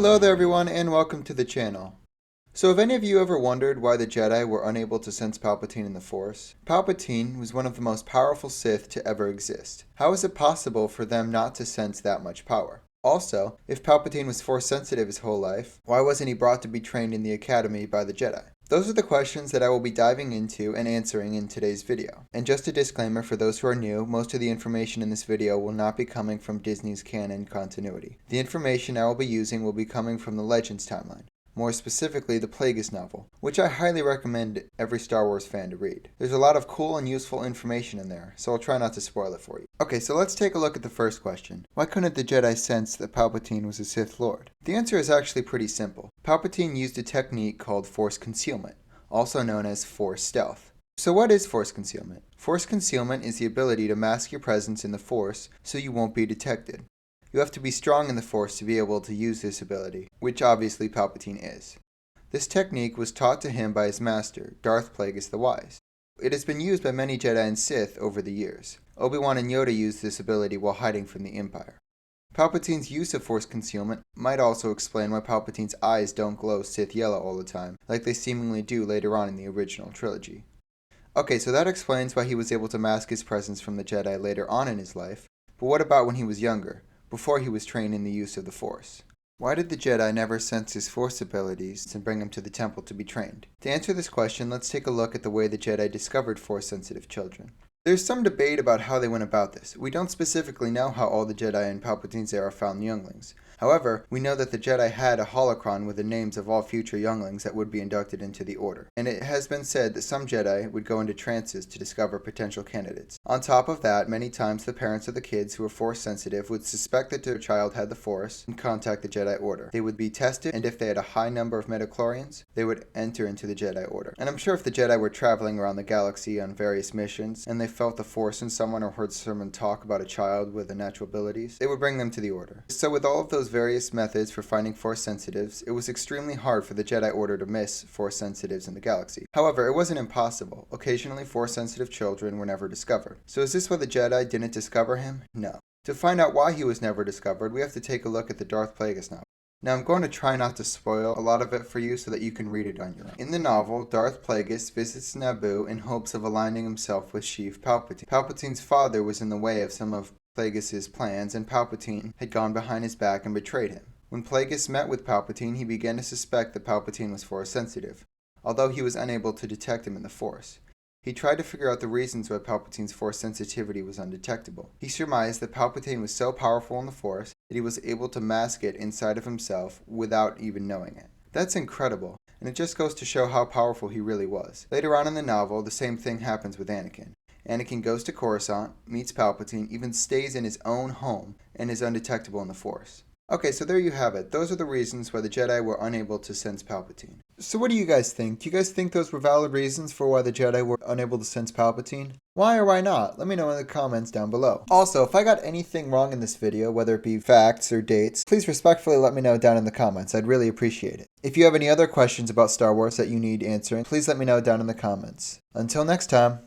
Hello there everyone and welcome to the channel. So have any of you ever wondered why the Jedi were unable to sense Palpatine in the Force? Palpatine was one of the most powerful Sith to ever exist. How is it possible for them not to sense that much power? Also, if Palpatine was Force sensitive his whole life, why wasn't he brought to be trained in the Academy by the Jedi? Those are the questions that I will be diving into and answering in today's video. And just a disclaimer for those who are new, most of the information in this video will not be coming from Disney's canon continuity. The information I will be using will be coming from the Legends timeline. More specifically, the Plagueis novel, which I highly recommend every Star Wars fan to read. There's a lot of cool and useful information in there, so I'll try not to spoil it for you. Okay, so let's take a look at the first question. Why couldn't the Jedi sense that Palpatine was a Sith Lord? The answer is actually pretty simple. Palpatine used a technique called Force concealment, also known as Force stealth. So what is Force concealment? Force concealment is the ability to mask your presence in the Force so you won't be detected. You have to be strong in the Force to be able to use this ability, which obviously Palpatine is. This technique was taught to him by his master, Darth Plagueis the Wise. It has been used by many Jedi and Sith over the years. Obi-Wan and Yoda used this ability while hiding from the Empire. Palpatine's use of Force concealment might also explain why Palpatine's eyes don't glow Sith yellow all the time, like they seemingly do later on in the original trilogy. Okay, so that explains why he was able to mask his presence from the Jedi later on in his life, but what about when he was younger? Before he was trained in the use of the Force? Why did the Jedi never sense his Force abilities and bring him to the temple to be trained? To answer this question, let's take a look at the way the Jedi discovered Force-sensitive children. There's some debate about how they went about this. We don't specifically know how all the Jedi in Palpatine's era found younglings. However, we know that the Jedi had a holocron with the names of all future younglings that would be inducted into the Order, and it has been said that some Jedi would go into trances to discover potential candidates. On top of that, many times the parents of the kids who were Force sensitive would suspect that their child had the Force and contact the Jedi Order. They would be tested, and if they had a high number of midichlorians, they would enter into the Jedi Order. And I'm sure if the Jedi were traveling around the galaxy on various missions, and they felt the Force in someone or heard someone talk about a child with natural abilities, they would bring them to the Order. So with all of those various methods for finding Force sensitives, it was extremely hard for the Jedi Order to miss Force sensitives in the galaxy. However, it wasn't impossible. Occasionally, Force sensitive children were never discovered. So is this why the Jedi didn't discover him? No. To find out why he was never discovered, we have to take a look at the Darth Plagueis novel. Now I'm going to try not to spoil a lot of it for you so that you can read it on your own. In the novel, Darth Plagueis visits Naboo in hopes of aligning himself with Sheev Palpatine. Palpatine's father was in the way of some of Plagueis' plans, and Palpatine had gone behind his back and betrayed him. When Plagueis met with Palpatine, he began to suspect that Palpatine was Force sensitive, although he was unable to detect him in the Force. He tried to figure out the reasons why Palpatine's Force sensitivity was undetectable. He surmised that Palpatine was so powerful in the Force that he was able to mask it inside of himself without even knowing it. That's incredible, and it just goes to show how powerful he really was. Later on in the novel, the same thing happens with Anakin. Anakin goes to Coruscant, meets Palpatine, even stays in his own home, and is undetectable in the Force. Okay, so there you have it. Those are the reasons why the Jedi were unable to sense Palpatine. So what do you guys think? Do you guys think those were valid reasons for why the Jedi were unable to sense Palpatine? Why or why not? Let me know in the comments down below. Also, if I got anything wrong in this video, whether it be facts or dates, please respectfully let me know down in the comments. I'd really appreciate it. If you have any other questions about Star Wars that you need answering, please let me know down in the comments. Until next time.